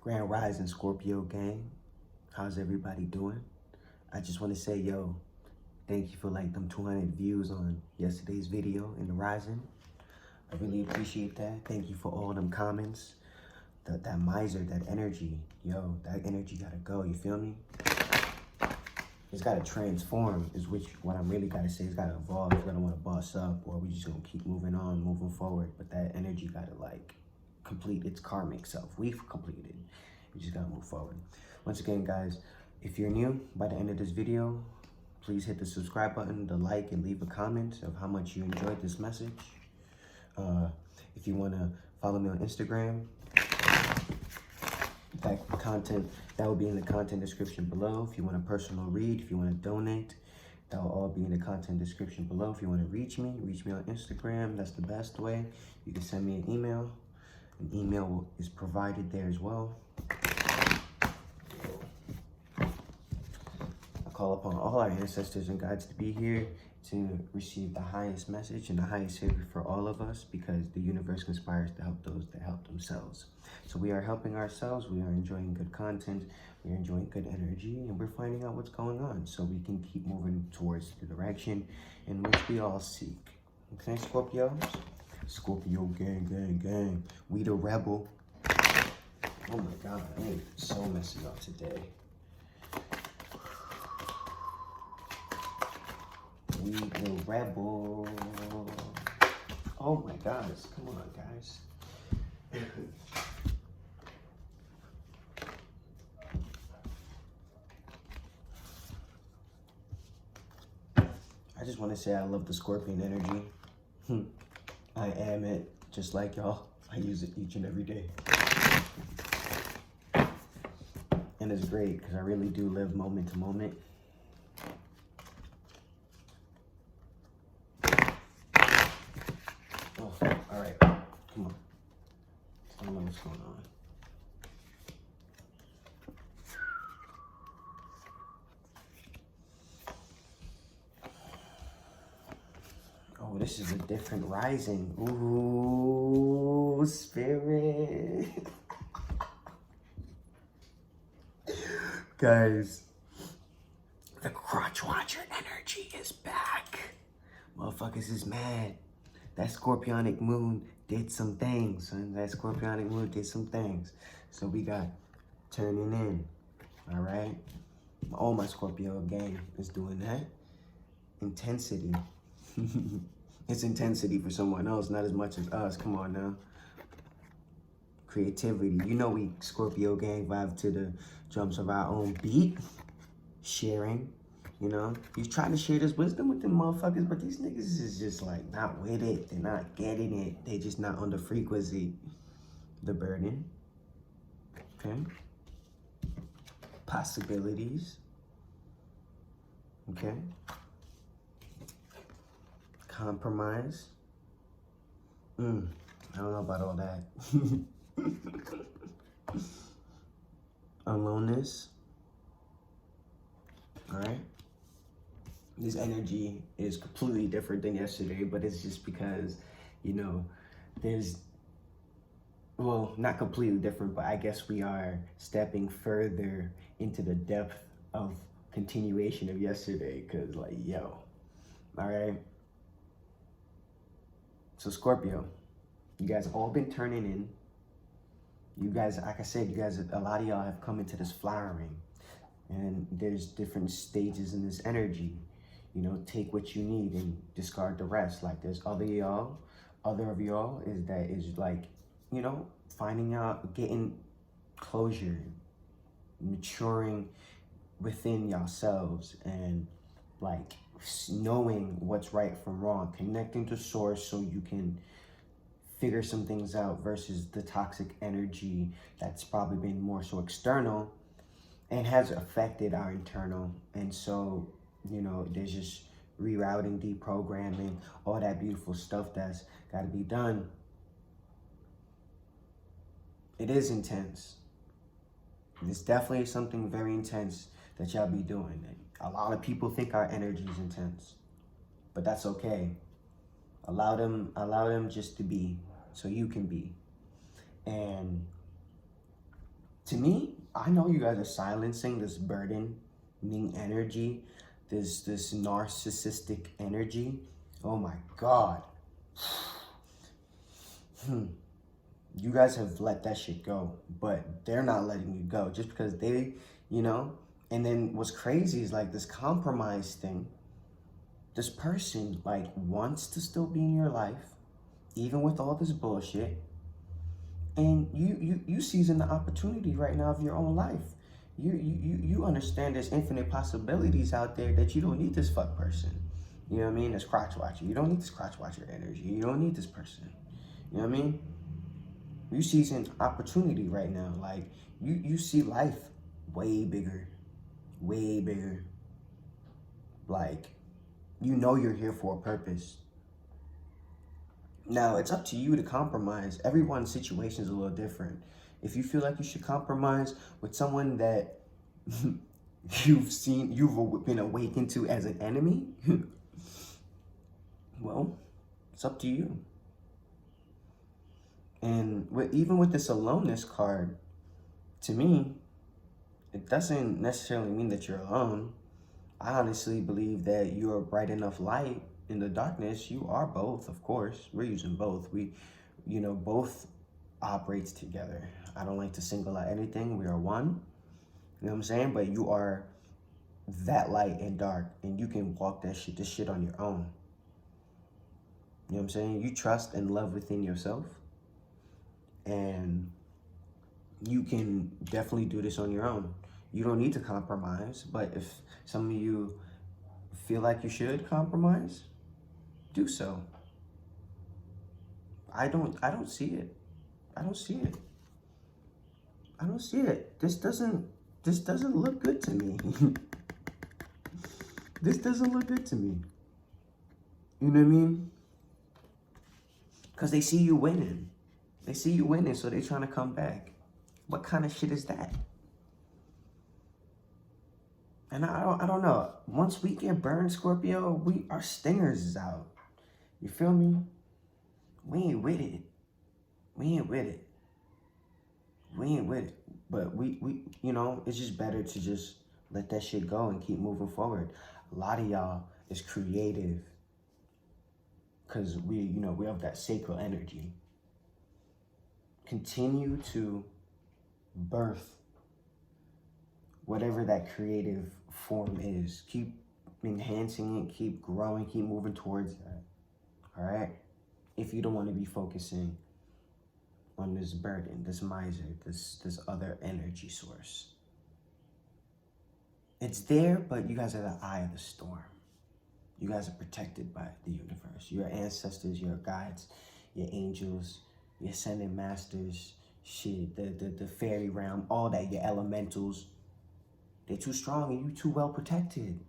Grand Rising Scorpio gang. How's everybody doing? I just want to say, yo, thank you for like them 200 views on yesterday's video in the Rising. I really appreciate that. Thank you for all them comments. That miser, that energy, yo, that energy gotta go, you feel me? It's gotta transform, is what I'm really gotta say. It's gotta evolve. It's gonna wanna boss up, or we just gonna keep moving on, moving forward. But that energy gotta like complete its karmic self. We've completed. We just gotta move forward. Once again, guys, if you're new, by the end of this video, please hit the subscribe button, the like, and leave a comment of how much you enjoyed this message. If you wanna follow me on Instagram, that will be in the content description below. If you want a personal read, if you want to donate, that will all be in the content description below. If you want to reach me on Instagram. That's the best way. You can send me an email. An email is provided there as well. I call upon all our ancestors and guides to be here to receive the highest message and the highest favor for all of us, because the universe conspires to help those that help themselves. So we are helping ourselves, we are enjoying good content, we are enjoying good energy, and we're finding out what's going on so we can keep moving towards the direction in which we all seek. Okay, Scorpios? Scorpio gang, gang, gang. We the rebel. Oh my God, I am so messy up today. We the rebel. Oh my God, come on, guys. I just want to say I love the Scorpion energy. I am it, just like y'all. I use it each and every day. And it's great because I really do live moment to moment. Oh, all right, come on. I don't know what's going on. Oh, this is a different rising. Ooh, spirit. Guys, the crotch watcher energy is back. Motherfuckers is mad. That scorpionic moon did some things, son. That scorpionic moon did some things. So we got turning in, all right? All my Scorpio gang is doing that. Intensity. It's intensity for someone else, not as much as us. Come on now. Creativity. You know we Scorpio gang vibe to the drums of our own beat. Sharing. You know, he's trying to share this wisdom with them motherfuckers, but these niggas is just like not with it. They're not getting it. They just not on the frequency. The burden. Okay. Possibilities. Okay. Compromise. I don't know about all that. Aloneness. All right. This energy is completely different than yesterday, but it's just because, you know, well, not completely different, but I guess we are stepping further into the depth of continuation of yesterday, because like, yo, all right. So Scorpio, you guys have all been turning in. You guys, like I said, a lot of y'all have come into this flowering, and there's different stages in this energy. You know, take what you need and discard the rest. Like there's other of y'all is like, you know, finding out, getting closure, maturing within yourselves, and like knowing what's right from wrong, connecting to source so you can figure some things out, versus the toxic energy that's probably been more so external and has affected our internal. And so, you know, there's just rerouting, deprogramming, all that beautiful stuff that's got to be done. It is intense. It's definitely something very intense that y'all be doing. A lot of people think our energy is intense, but that's okay. Allow them just to be, so you can be. And to to me, I know you guys are silencing this burdening energy, this narcissistic energy. Oh my God. You guys have let that shit go, but they're not letting you go just because they, you know. And then what's crazy is like this compromise thing. This person like wants to still be in your life, even with all this bullshit. And you seizing the opportunity right now of your own life. You understand there's infinite possibilities out there that you don't need this fuck person. You know what I mean? This crotch watcher. You don't need this crotch watcher energy. You don't need this person. You know what I mean? You seizing opportunity right now. Like you see life way bigger. Way bigger. Like, you know you're here for a purpose. Now, it's up to you to compromise. Everyone's situation is a little different. If you feel like you should compromise with someone that you've been awakened to as an enemy, well, it's up to you. And even with this aloneness card, to me, it doesn't necessarily mean that you're alone. I honestly believe that you're a bright enough light in the darkness. You are both, of course. We're using both. Both operates together. I don't like to single out anything. We are one. You know what I'm saying? But you are that light and dark, and you can walk this shit on your own. You know what I'm saying? You trust and love within yourself, and you can definitely do this on your own. You don't need to compromise, but if some of you feel like you should compromise, do so. I don't see it. I don't see it. I don't see it. This doesn't look good to me. This doesn't look good to me. You know what I mean? Because they see you winning. They see you winning, so they're trying to come back. What kind of shit is that? And I don't know. Once we get burned, Scorpio, our stingers is out. You feel me? We ain't with it. We ain't with it. We ain't with it. But we it's just better to just let that shit go and keep moving forward. A lot of y'all is creative because we have that sacral energy. Continue to birth whatever that creative form is. Keep enhancing it, keep growing, keep moving towards that. All right? If you don't want to be focusing on this burden, this miser, this other energy source. It's there, but you guys are the eye of the storm. You guys are protected by the universe. Your ancestors, your guides, your angels, your ascended masters, shit, the fairy realm, all that, your elementals. They're too strong and you too well protected.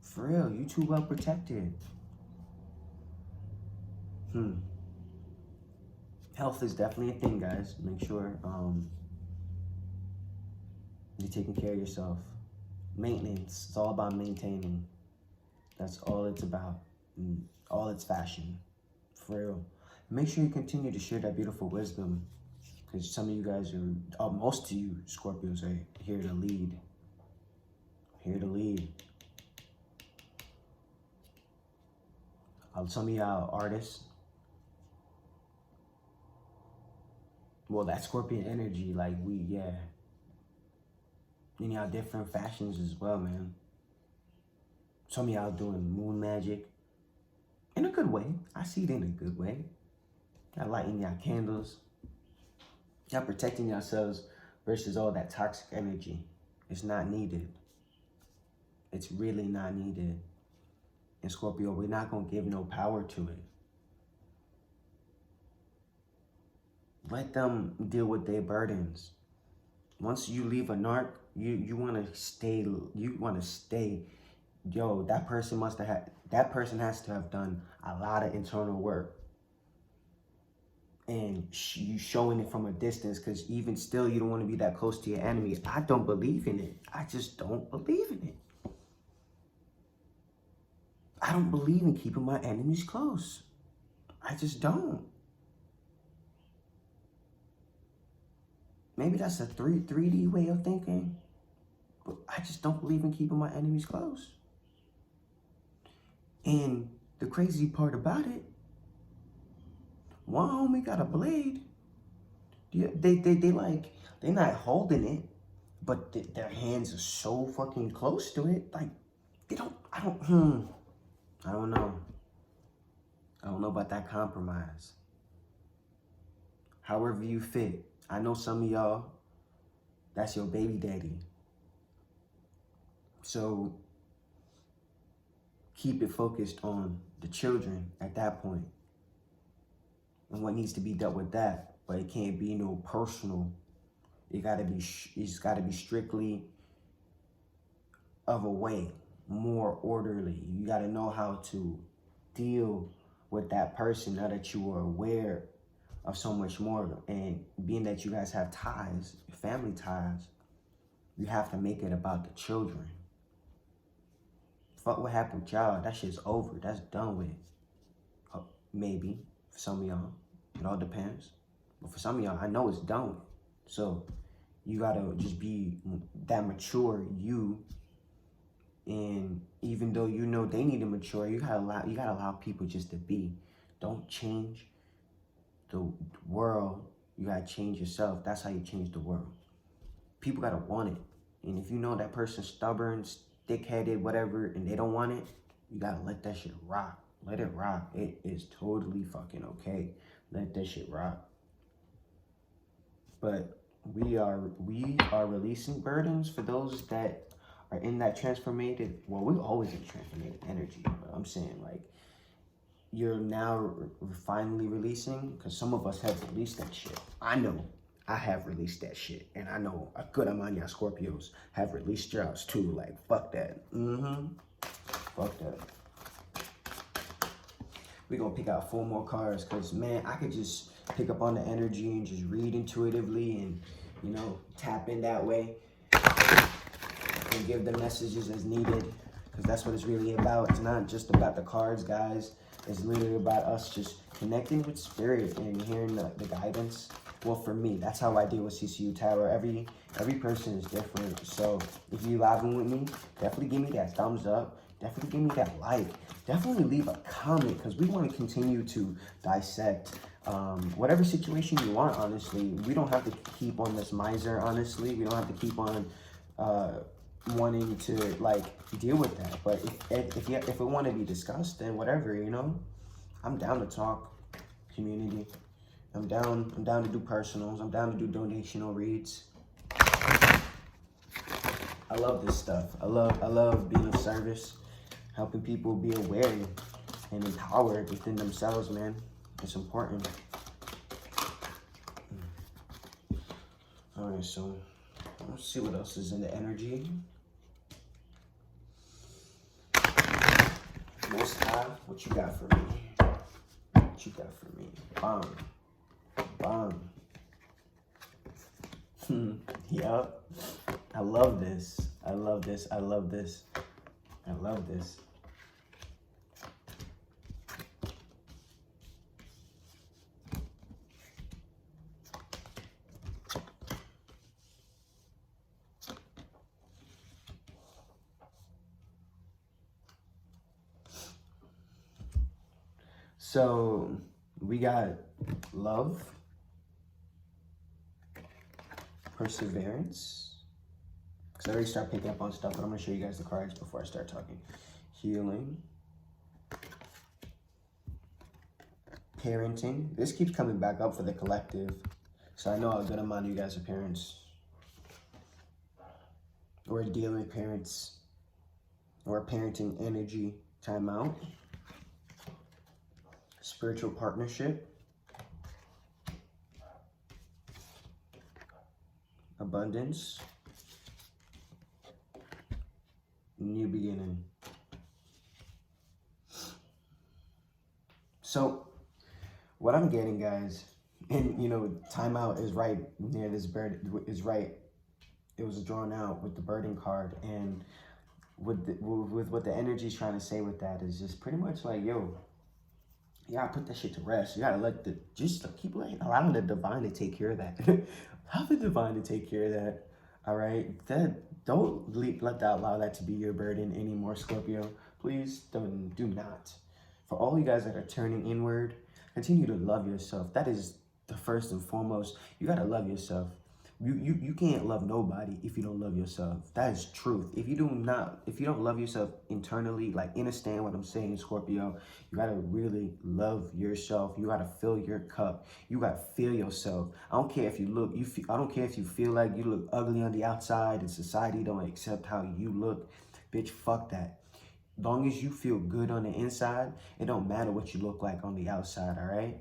For real, you too well protected. Health is definitely a thing, guys. Make sure you're taking care of yourself. Maintenance, it's all about maintaining. That's all it's about. All its fashion. For real. Make sure you continue to share that beautiful wisdom. Because some of you guys most of you Scorpios are here to lead. Here to lead. Some of y'all artists. Well, that Scorpion energy, like and y'all different fashions as well, man. Some of y'all doing moon magic. In a good way. I see it in a good way. Y'all lighting y'all candles. Y'all protecting yourselves versus all that toxic energy. It's not needed. It's really not needed. And Scorpio, we're not going to give no power to it. Let them deal with their burdens. Once you leave a narc, you want to stay. Yo, that person has to have done a lot of internal work. And you showing it from a distance, because even still, you don't want to be that close to your enemy. I don't believe in it. I just don't believe in it. I don't believe in keeping my enemies close. I just don't. Maybe that's a 3D way of thinking. But I just don't believe in keeping my enemies close. And the crazy part about it, one homie got a blade. They're not holding it, but their hands are so fucking close to it. Like, I don't know. I don't know about that compromise. However you fit. I know some of y'all, that's your baby daddy. So keep it focused on the children at that point and what needs to be dealt with that. But it can't be no personal. It's gotta be strictly of a way, more orderly. You gotta know how to deal with that person now that you are aware of so much more. And being that you guys have ties, family ties, you have to make it about the children. Fuck what happened with y'all. That shit's over. That's done with. Maybe for some of y'all. It all depends. But for some of y'all, I know it's done with. So you gotta just be that mature, you. And even though you know they need to mature, you gotta allow people just to be. Don't change the world. You gotta change yourself. That's how you change the world. People gotta want it. And if you know that person's stubborn, thick-headed, whatever, and they don't want it, you gotta let that shit rock. Let it rock. It is totally fucking okay. Let that shit rock. But we are releasing burdens for those that are in that transformated. Well, we're always in transformated energy. But I'm saying, like, you're now finally releasing, because some of us have released that shit. I know I have released that shit, and I know a good amount of y'all Scorpios have released yours too. Like, fuck that. Fuck that. We're gonna pick out 4 more cards, because man, I could just pick up on the energy and just read intuitively and, you know, tap in that way and give the messages as needed, because that's what it's really about. It's not just about the cards, guys. It's literally about us just connecting with spirit and hearing the guidance. Well, for me, that's how I deal with CCU Tower. Every person is different. So if you vibing with me, definitely give me that thumbs up. Definitely give me that like. Definitely leave a comment, because we want to continue to dissect whatever situation you want, honestly. We don't have to keep on this miser, honestly. We don't have to keep on wanting to, like, deal with that. But if it want to be discussed, then whatever, you know. I'm down to talk, community. I'm down to do personals. I'm down to do donational reads. I love this stuff. I love being of service, helping people be aware and empowered within themselves, man. It's important. All right, so let's see what else is in the energy. Most High, what you got for me? What you got for me? Bomb. Yup. I love this. I love this. I love this. I love this. So we got love, perseverance, because I already start picking up on stuff, but I'm going to show you guys the cards before I start talking. Healing, parenting. This keeps coming back up for the collective, so I know a good amount of you guys are parents, or dealing with parents, or parenting energy. Timeout. Spiritual partnership, abundance, new beginning. So what I'm getting, guys, and you know, timeout is right near this bird, is right. It was drawn out with the burden card, and with what the energy is trying to say with that is just pretty much like, yo, You gotta put that shit to rest. You gotta let keep letting, allowing the divine to take care of that. Allow the divine to take care of that. All right, don't let that allow that to be your burden anymore, Scorpio. Please do not. For all you guys that are turning inward, continue to love yourself. That is the first and foremost. You gotta love yourself. You can't love nobody if you don't love yourself. That is truth. If you don't love yourself internally, like understand what I'm saying, Scorpio, you gotta really love yourself. You gotta fill your cup. You gotta feel yourself. I don't care if you look, I don't care if you feel like you look ugly on the outside and society don't accept how you look. Bitch, fuck that. Long as you feel good on the inside, it don't matter what you look like on the outside, all right?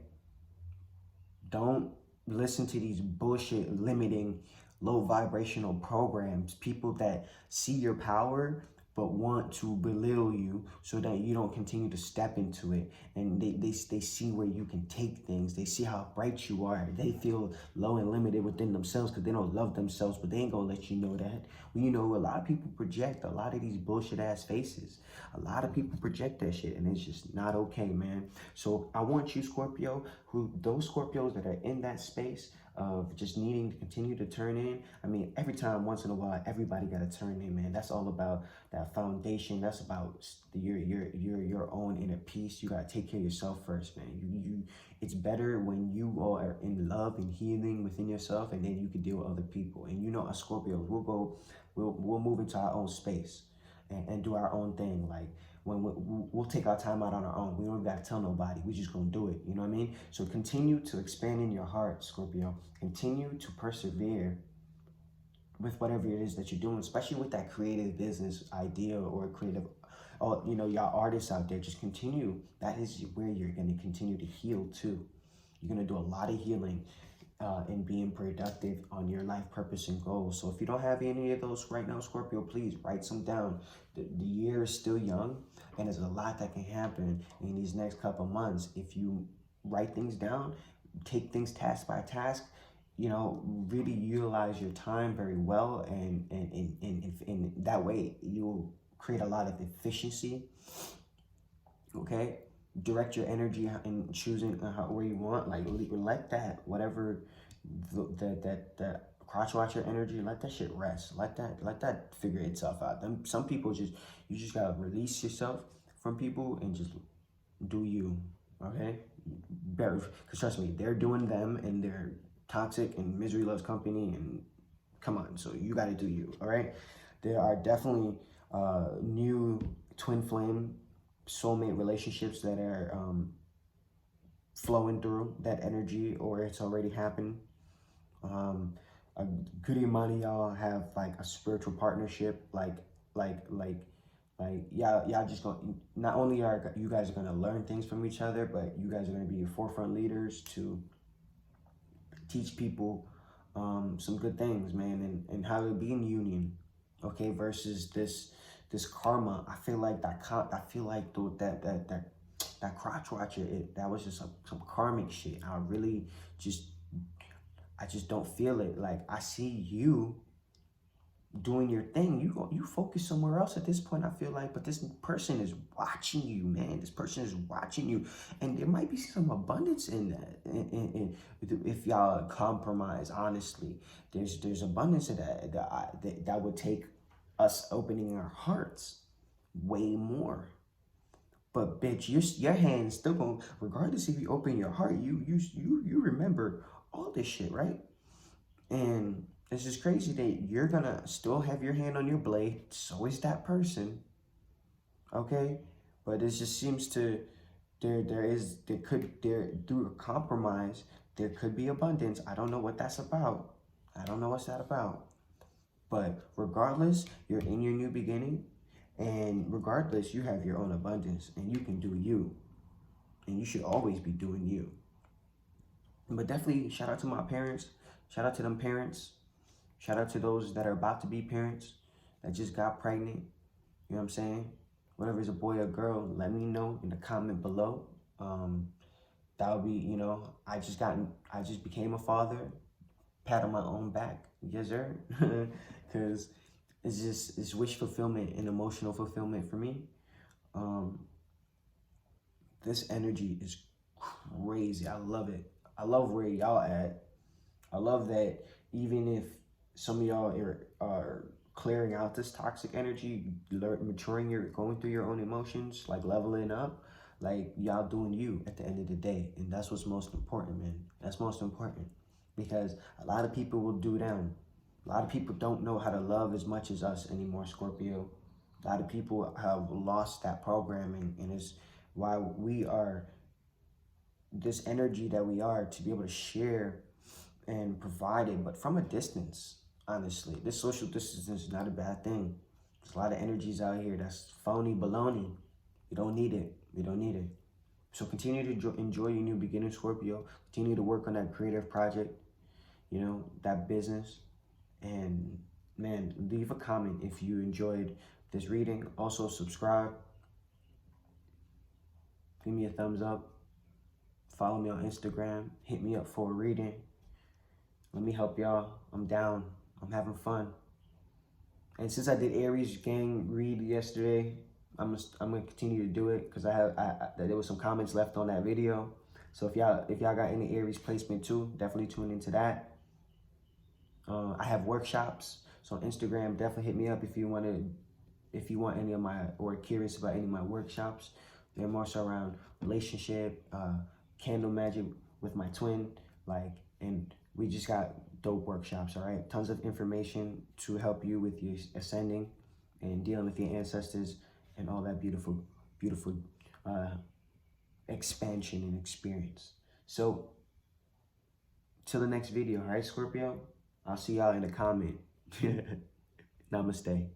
Don't listen to these bullshit limiting low vibrational programs, people that see your power but want to belittle you so that you don't continue to step into it. And they see where you can take things. They see how bright you are. They feel low and limited within themselves because they don't love themselves, but they ain't gonna let you know that. Well, you know, a lot of people project a lot of these bullshit ass faces. A lot of people project that shit, and it's just not okay, man. So I want you, Scorpio, those Scorpios that are in that space of just needing to continue to turn in. I mean, every time, once in a while, everybody got to turn in, man. That's all about that foundation. That's about your own inner peace. You got to take care of yourself first, man. It's better when you are in love and healing within yourself, and then you can deal with other people. And you know, us Scorpios, we'll move into our own space and do our own thing. Like, when we'll take our time out on our own. We don't got to tell nobody. We just gonna do it. You know what I mean? So continue to expand in your heart, Scorpio. Continue to persevere with whatever it is that you're doing, especially with that creative business idea or creative, or you know, y'all artists out there. Just continue. That is where you're gonna continue to heal too. You're gonna do a lot of healing and being productive on your life purpose and goals. So if you don't have any of those right now, Scorpio, please write some down. The year is still young, and there's a lot that can happen in these next couple months. If you write things down, take things task by task, you know, really utilize your time very well, and that way you'll create a lot of efficiency. Okay, direct your energy in choosing where you want. Like, let that whatever that crotch watcher energy, let that shit rest. Let that figure itself out. Some people you just gotta release yourself from people and just do you. Okay, because trust me, they're doing them and they're toxic and misery loves company, and come on, so you got to do you. All right, there are definitely new twin flame soulmate relationships that are flowing through that energy, or it's already happened. A good amount of y'all have like a spiritual partnership, y'all just gonna, not only are you guys gonna learn things from each other, but you guys are gonna be forefront leaders to teach people some good things, man, and how to be in union, okay, versus this karma. I feel like that crotch watcher, that was just some karmic shit. I just don't feel it. Like, I see you doing your thing. You focus somewhere else at this point, I feel like, but this person is watching you, man. This person is watching you, and there might be some abundance in that. If y'all compromise, honestly, there's abundance of that would take us opening our hearts way more. But bitch, your hand's still going, regardless if you open your heart, you remember all this shit, right? And it's just crazy that you're gonna still have your hand on your blade. So is that person, okay? But it just seems to there through a compromise there could be abundance. I don't know what that's about. I don't know what's that about. But regardless, you're in your new beginning, and regardless, you have your own abundance, and you can do you, and you should always be doing you. But definitely shout out to my parents. Shout out to them parents. Shout out to those that are about to be parents, that just got pregnant. You know what I'm saying? Whether it's a boy or girl, let me know in the comment below. That would be, you know, I just became a father. Pat on my own back. Yes, sir. Because it's wish fulfillment and emotional fulfillment for me. This energy is crazy. I love it. I love where y'all at. I love that even if some of y'all are clearing out this toxic energy, maturing, you're going through your own emotions, like leveling up, like y'all doing you at the end of the day. And that's what's most important, man. That's most important, because a lot of people will do them. A lot of people don't know how to love as much as us anymore, Scorpio. A lot of people have lost that programming, and it's why we are this energy that we are, to be able to share and provide it, but from a distance. Honestly, this social distance is not a bad thing. There's a lot of energies out here that's phony baloney. We don't need it. We don't need it. So continue to enjoy your new beginning, Scorpio. Continue to work on that creative project, you know, that business. And man, leave a comment if you enjoyed this reading. Also subscribe. Give me a thumbs up. Follow me on Instagram. Hit me up for a reading. Let me help y'all. I'm down. I'm having fun. And since I did Aries gang read yesterday, I'm gonna continue to do it, because there was some comments left on that video. So if y'all got any Aries placement too, definitely tune into that. I have workshops, so on Instagram, definitely hit me up if you want any of my, or curious about any of my workshops. They're more so around relationship, candle magic with my twin, and we just got dope workshops, all right? Tons of information to help you with your ascending and dealing with your ancestors and all that beautiful, beautiful expansion and experience. So, till the next video, all right, Scorpio? I'll see y'all in the comment. Namaste.